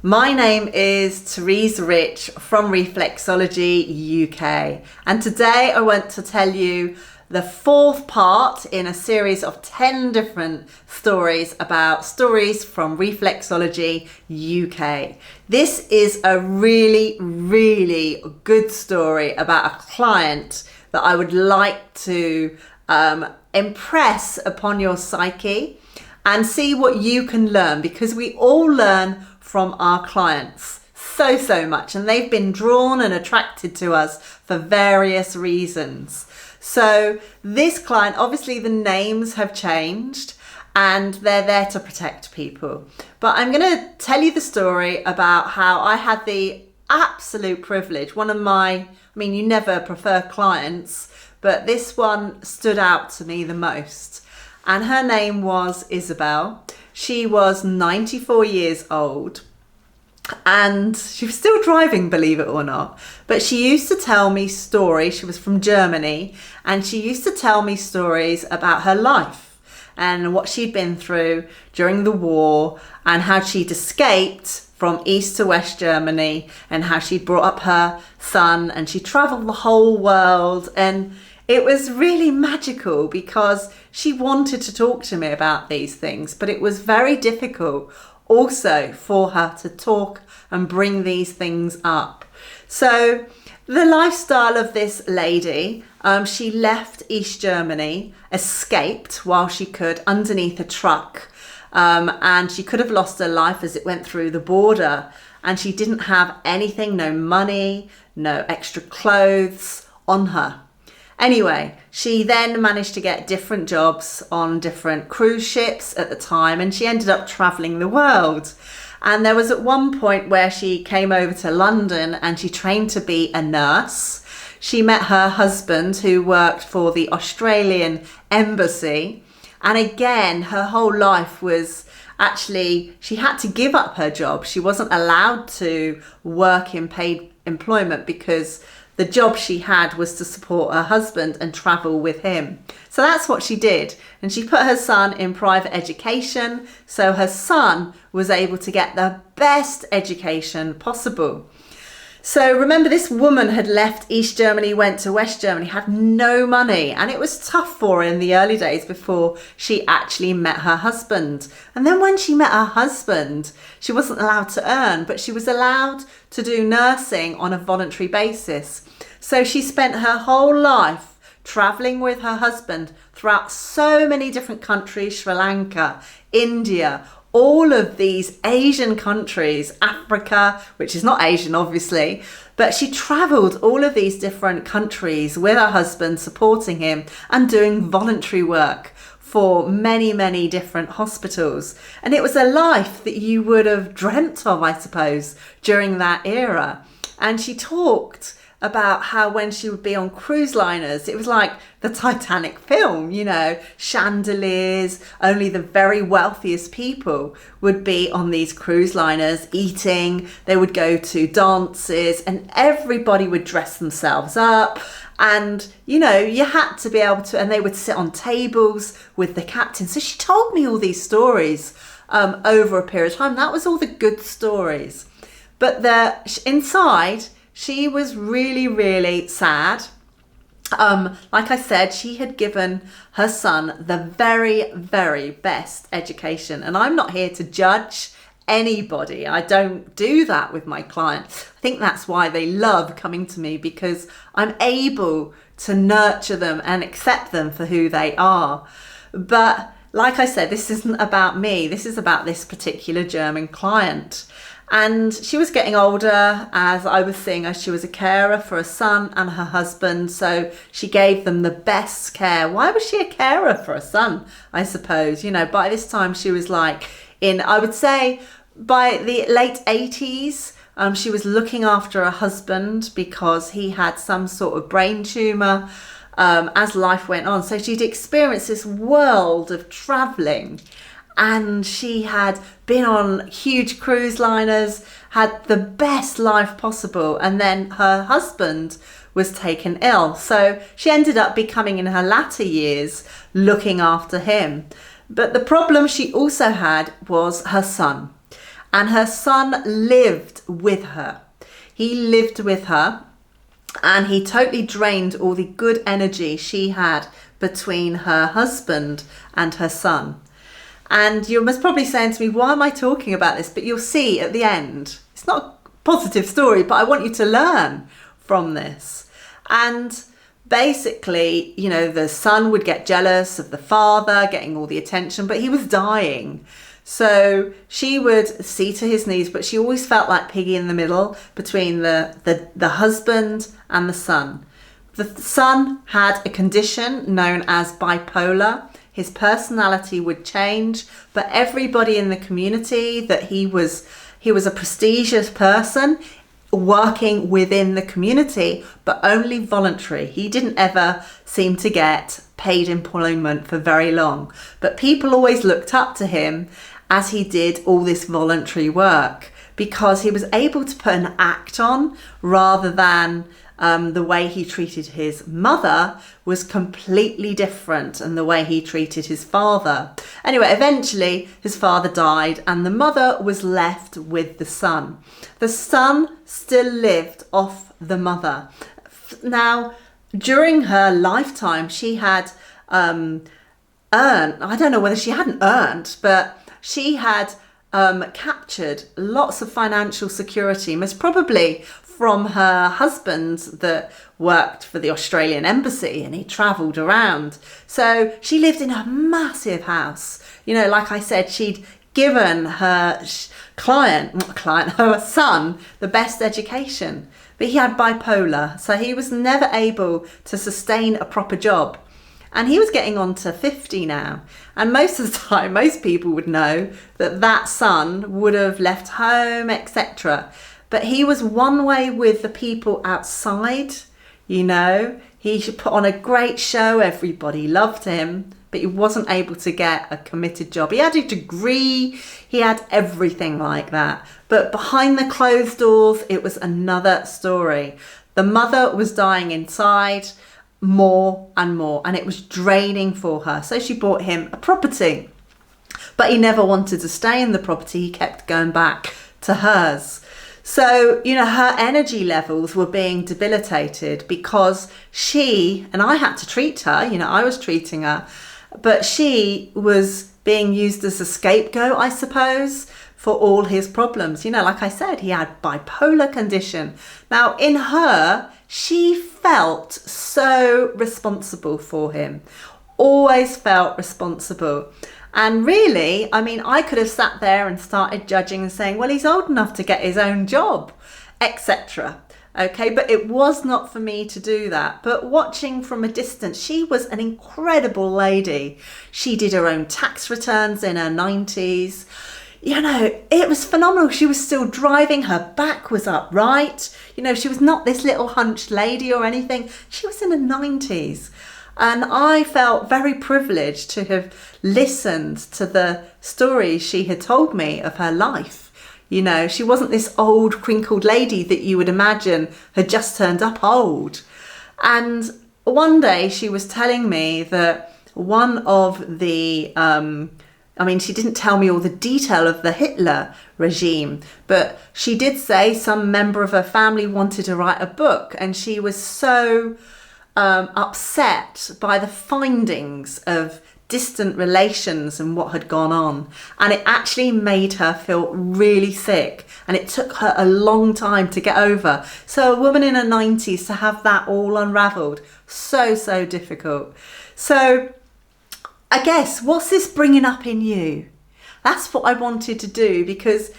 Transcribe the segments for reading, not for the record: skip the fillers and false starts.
My name is Therese Rich from ReflexologyUK, and today I want to tell you the fourth part in a series of 10 different stories about stories from Reflexology UK. This is a really good story about a client that I would like to impress upon your psyche and see what you can learn, because we all learn from our clients so much, and they've been drawn and attracted to us for various reasons. So this client, obviously the names have changed and they're there to protect people. But I'm going to tell you the story about how I had the absolute privilege. You never prefer clients, but this one stood out to me the most. And her name was Isabel. She was 94 years old. And she was still driving, believe it or not. But she used to tell me stories. She was from Germany, and she used to tell me stories about her life and what she'd been through during the war, and how she'd escaped from East to West Germany, and how she'd brought up her son, and she traveled the whole world. And it was really magical because she wanted to talk to me about these things, but it was very difficult also for her to talk and bring these things up. So the lifestyle of this lady, she left East Germany, escaped while she could underneath a truck, and she could have lost her life as it went through the border, and she didn't have anything, no money, no extra clothes on her. Anyway, she then managed to get different jobs on different cruise ships at the time, and she ended up traveling the world. And there was at one point where she came over to London and she trained to be a nurse. She met her husband, who worked for the Australian embassy. And again, her whole life was she had to give up her job. She wasn't allowed to work in paid employment because the job she had was to support her husband and travel with him. So that's what she did. And she put her son in private education, so her son was able to get the best education possible. So remember, this woman had left East Germany, went to West Germany, had no money, and it was tough for her in the early days before she actually met her husband. And then when she met her husband, she wasn't allowed to earn, but she was allowed to do nursing on a voluntary basis. So she spent her whole life traveling with her husband throughout so many different countries: Sri Lanka, India, all of these Asian countries, Africa, which is not Asian obviously, but she traveled all of these different countries with her husband, supporting him and doing voluntary work for many different hospitals. And it was a life that you would have dreamt of, I suppose, during that era. And she talked about how when she would be on cruise liners, it was like the Titanic film, chandeliers, only the very wealthiest people would be on these cruise liners eating. They would go to dances and everybody would dress themselves up, and you had to be able to, and they would sit on tables with the captain. So she told me all these stories over a period of time. That was all the good stories, but inside she was really sad. Like I said, she had given her son the very best education. And I'm not here to judge anybody. I don't do that with my clients. I think that's why they love coming to me, because I'm able to nurture them and accept them for who they are. But like I said, this isn't about me. This is about this particular German client. And she was getting older, as I was seeing her. She was a carer for a son and her husband, so she gave them the best care. Why was she a carer for a son? I suppose, by this time she was I would say by the late 80s, she was looking after her husband because he had some sort of brain tumour as life went on. So she'd experienced this world of travelling. And she had been on huge cruise liners, had the best life possible. And then her husband was taken ill. So she ended up becoming, in her latter years, looking after him. But the problem she also had was her son. and her son lived with her. He lived with her, and he totally drained all the good energy she had between her husband and her son. And you must probably saying to me, why am I talking about this? But you'll see at the end, it's not a positive story, but I want you to learn from this. And basically, you know, the son would get jealous of the father getting all the attention, but he was dying. So she would see to his needs, but she always felt like piggy in the middle between the husband and the son. The son had a condition known as bipolar. His personality would change, but everybody in the community that he was a prestigious person working within the community, but only voluntary. He didn't ever seem to get paid employment for very long, but people always looked up to him as he did all this voluntary work, because he was able to put an act on rather than the way he treated his mother was completely different, and the way he treated his father. Anyway, eventually his father died and the mother was left with the son. The son still lived off the mother. Now, during her lifetime, she had earned, I don't know whether she hadn't earned, but she had captured lots of financial security, most probably from her husband that worked for the Australian embassy, and he travelled around. So she lived in a massive house. You know, like I said, she'd given her her son, the best education, but he had bipolar, so he was never able to sustain a proper job. And he was getting on to 50 now. And most of the time, most people would know that that son would have left home, etc. But he was one way with the people outside, you know. He should put on a great show, everybody loved him, but he wasn't able to get a committed job. He had a degree, he had everything like that. But behind the closed doors, it was another story. The mother was dying inside more and more, and it was draining for her. So she bought him a property, but he never wanted to stay in the property. He kept going back to hers. So, you know, her energy levels were being debilitated because she, and I had to treat her, you know, I was treating her, but she was being used as a scapegoat, I suppose, for all his problems. You know, like I said, he had bipolar condition. Now, in her, she felt so responsible for him, always felt responsible. And really, I mean, I could have sat there and started judging and saying, well, he's old enough to get his own job, etc. Okay, but it was not for me to do that. But watching from a distance, she was an incredible lady. She did her own tax returns in her 90s. You know, it was phenomenal. She was still driving. Her back was upright. You know, she was not this little hunched lady or anything. She was in her 90s. And I felt very privileged to have listened to the stories she had told me of her life. You know, she wasn't this old crinkled lady that you would imagine had just turned up old. And one day she was telling me that one of the, she didn't tell me all the detail of the Hitler regime, but she did say some member of her family wanted to write a book, and she was so upset by the findings of distant relations and what had gone on, and it actually made her feel really sick, and it took her a long time to get over. So a woman in her 90s to have that all unraveled, so difficult. So I guess, what's this bringing up in you? That's what I wanted to do, because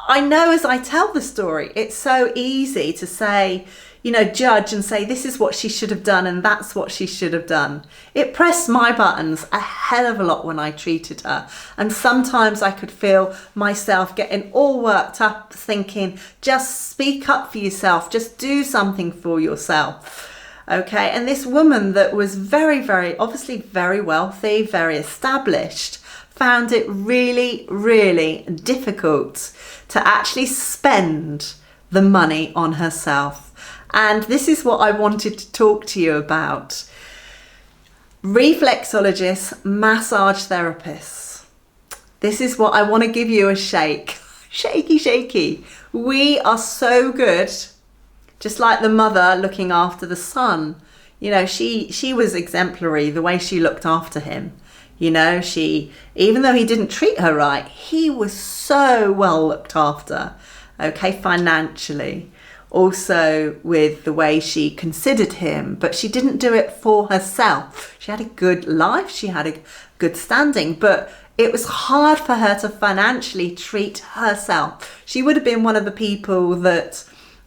I know as I tell the story, it's so easy to say, you know, judge and say, this is what she should have done and that's what she should have done. It pressed my buttons a hell of a lot when I treated her. And sometimes I could feel myself getting all worked up thinking, just speak up for yourself, just do something for yourself. Okay, and this woman that was very, obviously very wealthy, very established, found it really difficult to actually spend the money on herself. And this is what I wanted to talk to you about. Reflexologists, massage therapists. This is what I want to give you a shake. shaky, shaky. We are so good, just like the mother looking after the son. You know, she was exemplary, the way she looked after him. You know, even though he didn't treat her right, he was so well looked after, okay, financially. Also with the way she considered him, but she didn't do it for herself. She had a good life, she had a good standing, but it was hard for her to financially treat herself. She would have been one of the people that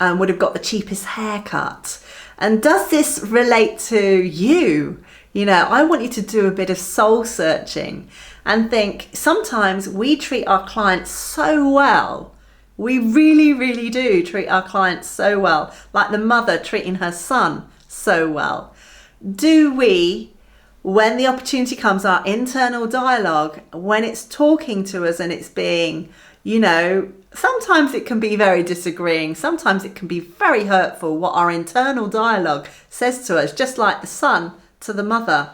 would have got the cheapest haircut. And does this relate to you? You know, I want you to do a bit of soul searching and think, sometimes we treat our clients so well. We really, really do treat our clients so well, like the mother treating her son so well. Do we, when the opportunity comes, our internal dialogue, when it's talking to us and it's being, you know, sometimes it can be very disagreeing, sometimes it can be very hurtful what our internal dialogue says to us, just like the son to the mother.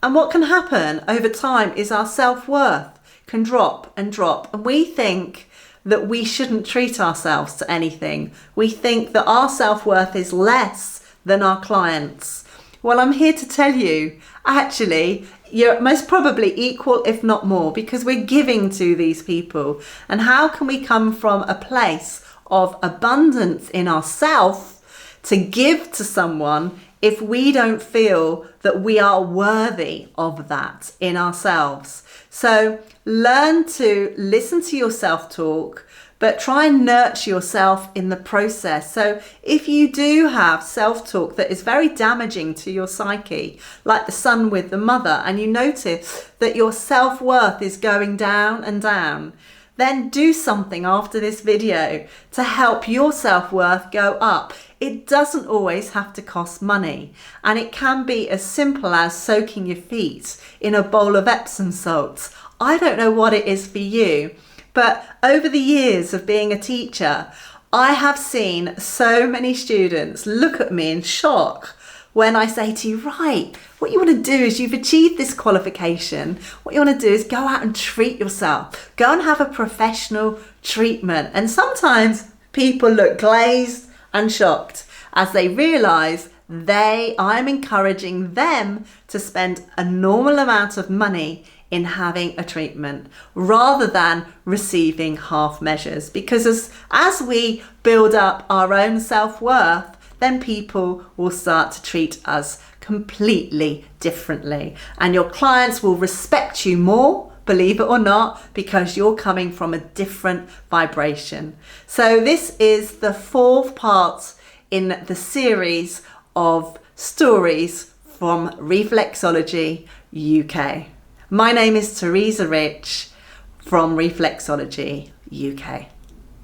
And what can happen over time is our self-worth can drop and drop, and we think that we shouldn't treat ourselves to anything. We think that our self-worth is less than our clients. Well, I'm here to tell you, actually, you're most probably equal, if not more, because we're giving to these people. And how can we come from a place of abundance in ourselves to give to someone if we don't feel that we are worthy of that in ourselves? So learn to listen to your self-talk, but try and nurture yourself in the process. So if you do have self-talk that is very damaging to your psyche, like the son with the mother, and you notice that your self-worth is going down and down, then do something after this video to help your self-worth go up. It doesn't always have to cost money, and it can be as simple as soaking your feet in a bowl of Epsom salts. I don't know what it is for you, but over the years of being a teacher, I have seen so many students look at me in shock when I say to you, right, what you want to do is you've achieved this qualification. What you want to do is go out and treat yourself. Go and have a professional treatment. And sometimes people look glazed and shocked as they realise I'm encouraging them to spend a normal amount of money in having a treatment rather than receiving half measures. Because as we build up our own self-worth, then people will start to treat us completely differently. And your clients will respect you more, believe it or not, because you're coming from a different vibration. So this is the fourth part in the series of stories from Reflexology UK. My name is Teresa Rich from Reflexology UK.